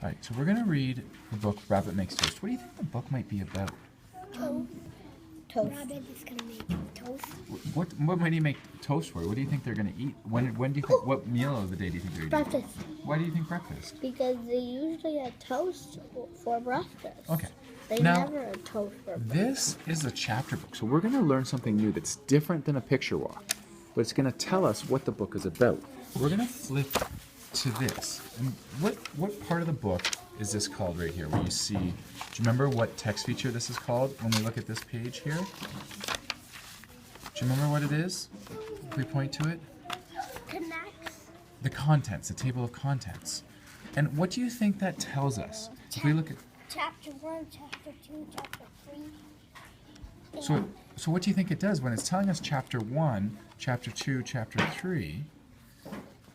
All right, so we're going to read the book Rabbit Makes Toast. What do you think the book might be about? Toast. Rabbit is going to make toast. What might he make toast for? What do you think they're going to eat? When do you think, what meal of the day do you think they're eating? Breakfast. Why do you think breakfast? Because they usually have toast for breakfast. Okay. They Now, never have toast for breakfast. This is a chapter book, so we're going to learn something new that's different than a picture walk, but it's going to tell us what the book is about. We're going to flip to this. And what part of the book is this called right here, where you see, do you remember what text feature this is called when we look at this page here? Do you remember what it is? If we point to it? Connects. The contents, the table of contents. And what do you think that tells us? If we look at Chapter 1, Chapter 2, Chapter 3. So what do you think it does when it's telling us chapter 1, chapter 2, chapter 3?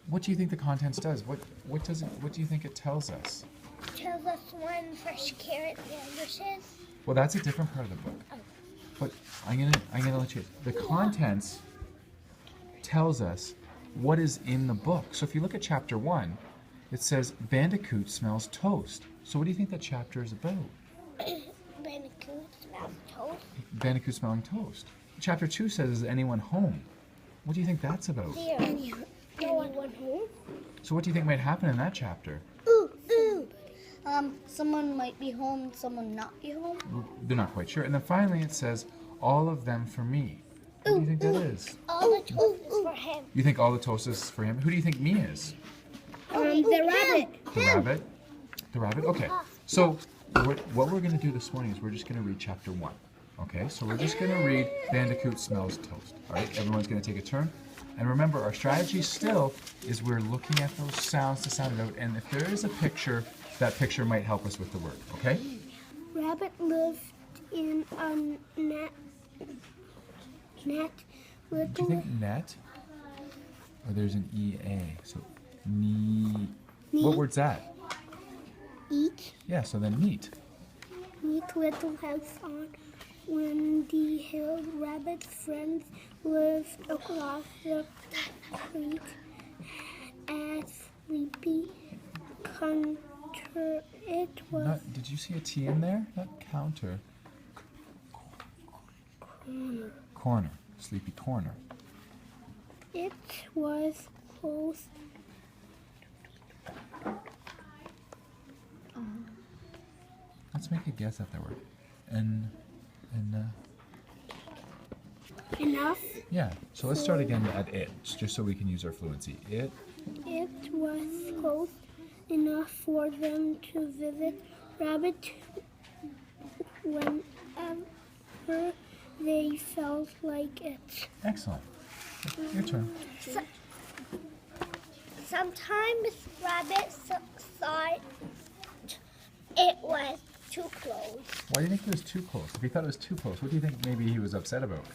What do you think the contents does? What do you think it tells us? Tells us when fresh carrot sandwiches. Well, that's a different part of the book. Oh. But I'm gonna let you. The contents tells us what is in the book. So if you look at chapter 1, it says Bandicoot smells toast. So what do you think that chapter is about? Bandicoot smells toast. Bandicoot smelling toast. Chapter 2 says, is anyone home? What do you think that's about? Anyone home? So what do you think might happen in that chapter? Ooh. Someone might be home, someone not be home. They're not quite sure. And then finally it says, all of them for me. What do you think that is? All the toast is for him. You think all the toast is for him? Who do you think me is? The rabbit. The rabbit? The rabbit? Okay. So what we're going to do this morning is we're just going to read chapter 1. Okay? So we're just going to read Bandicoot Smells Toast. All right? Everyone's going to take a turn. And remember, our strategy still is we're looking at those sounds to sound it out. And if there is a picture, that picture might help us with the word. Okay? Rabbit lived in a net. Do you think net? Or there's an EA. So, neat. What word's that? Eat. Yeah, so then neat. Neat little house on windy hill. Rabbit's friends lived across the creek at Sleepy Counter. It was Did you see a T in there? Not counter. Corner. Sleepy corner. It was close. Let's make a guess at that word. Enough. Yeah, so let's start again at it, just so we can use our fluency. It was close enough for them to visit Rabbit whenever they felt like it. Excellent. Your turn. Sometimes Rabbit thought it was too close. Why do you think it was too close? If he thought it was too close, what do you think maybe he was upset about?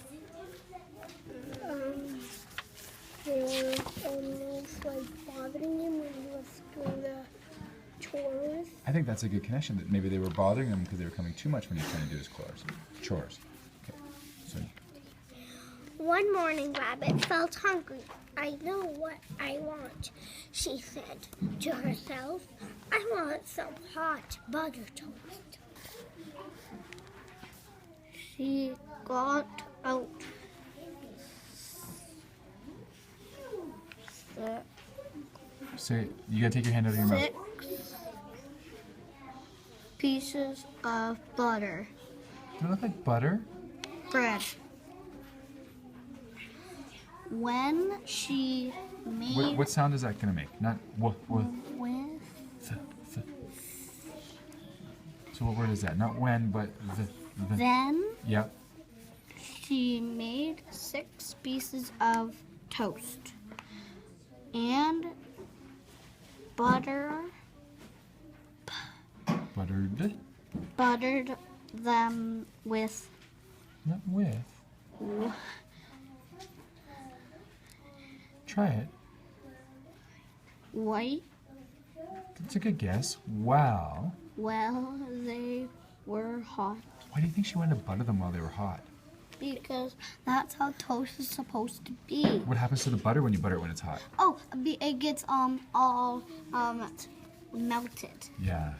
They were almost like bothering him when he was doing the chores. I think that's a good connection, that maybe they were bothering him because they were coming too much when he was trying to do his chores. Okay, so. One morning, Rabbit felt hungry. I know what I want, she said to herself. I want some hot butter toast. She got out Say, you gotta take your hand out of your mouth. 6 pieces of butter. Do it look like butter? Bread. When she made What sound is that gonna make? Not with So what word is that? Not when, but the. then Yep. she made 6 pieces of toast and buttered them with Not with. Try it. white. It's a good guess. Wow. Well, they were hot. Why do you think she wanted to butter them while they were hot? Because that's how toast is supposed to be. What happens to the butter when you butter it when it's hot? Oh, it gets all melted. Yeah.